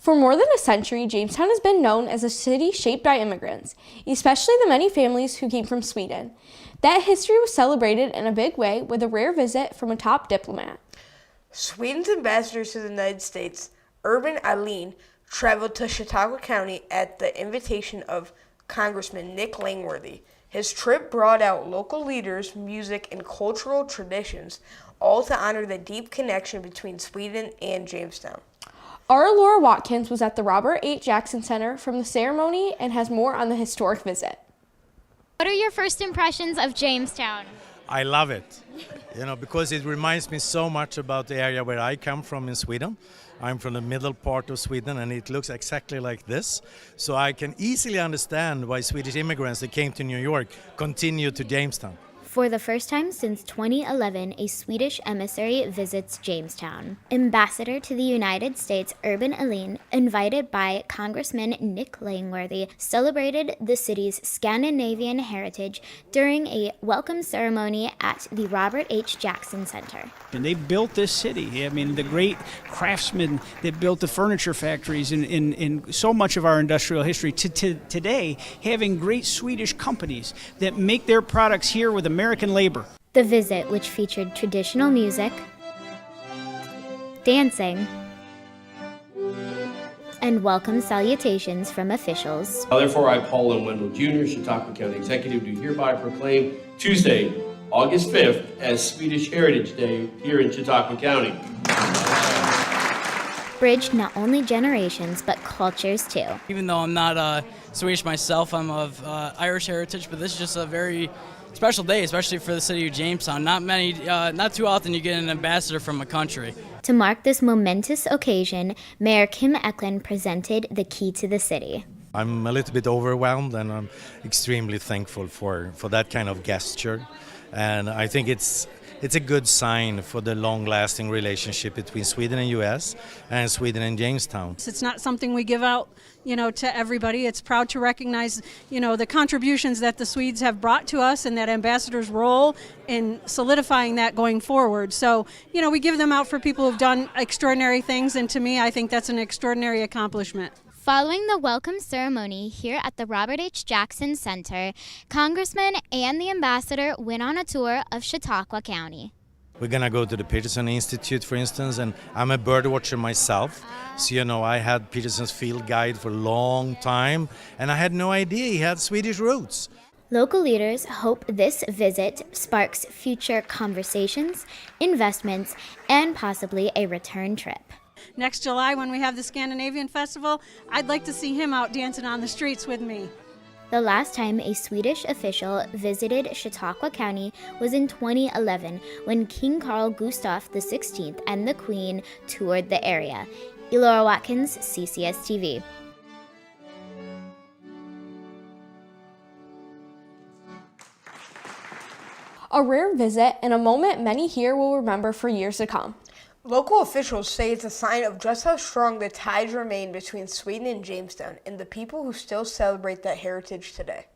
For more than a century, Jamestown has been known as a city shaped by immigrants, especially the many families who came from Sweden. That history was celebrated in a big way with a rare visit from a top diplomat. Sweden's ambassador to the United States, Ahlin, traveled to Chautauqua County at the invitation of Congressman Nick Langworthy. His trip brought out local leaders, music, and cultural traditions, all to honor the deep connection between Sweden and Jamestown. Our Laura Watkins was at the Robert H. Jackson Center from the ceremony and has more on the historic visit. What are your first impressions of Jamestown? I love it, because it reminds me so much about the area where I come from in Sweden. I'm from the middle part of Sweden and it looks exactly like this. So I can easily understand why Swedish immigrants that came to New York continue to Jamestown. For the first time since 2011, a Swedish emissary visits Jamestown. Ambassador to the United States, Ahlin, invited by Congressman Nick Langworthy, celebrated the city's Scandinavian heritage during a welcome ceremony at the Robert H. Jackson Center. And they built this city. I mean, the great craftsmen that built the furniture factories in so much of our industrial history to today, having great Swedish companies that make their products here with American labor. The visit, which featured traditional music, dancing, and welcome salutations from officials. Therefore, I, Paul M. Wendell Jr., Chautauqua County Executive, do hereby proclaim Tuesday, August 5th, as Swedish Heritage Day here in Chautauqua County. Bridged not only generations, but cultures too. Even though I'm not Swedish myself, I'm of Irish heritage, but this is just a very special day, especially for the city of Jamestown. Not too often you get an ambassador from a country. To mark this momentous occasion, Mayor Kim Ahlin presented the key to the city. I'm a little bit overwhelmed and I'm extremely thankful for that kind of gesture. And I think it's a good sign for the long-lasting relationship between Sweden and U.S. and Sweden and Jamestown. It's not something we give out, to everybody. It's proud to recognize, the contributions that the Swedes have brought to us and that ambassador's role in solidifying that going forward. So, we give them out for people who've done extraordinary things, and to me, I think that's an extraordinary accomplishment. Following the welcome ceremony here at the Robert H. Jackson Center, Congressman and the ambassador went on a tour of Chautauqua County. We're going to go to the Peterson Institute, for instance, and I'm a bird watcher myself. So, I had Peterson's field guide for a long time, and I had no idea he had Swedish roots. Local leaders hope this visit sparks future conversations, investments, and possibly a return trip. Next July, when we have the Scandinavian Festival, I'd like to see him out dancing on the streets with me. The last time a Swedish official visited Chautauqua County was in 2011 when King Carl Gustaf XVI and the Queen toured the area. Laura Watkins, CCS-TV. A rare visit and a moment many here will remember for years to come. Local officials say it's a sign of just how strong the ties remain between Sweden and Jamestown and the people who still celebrate that heritage today.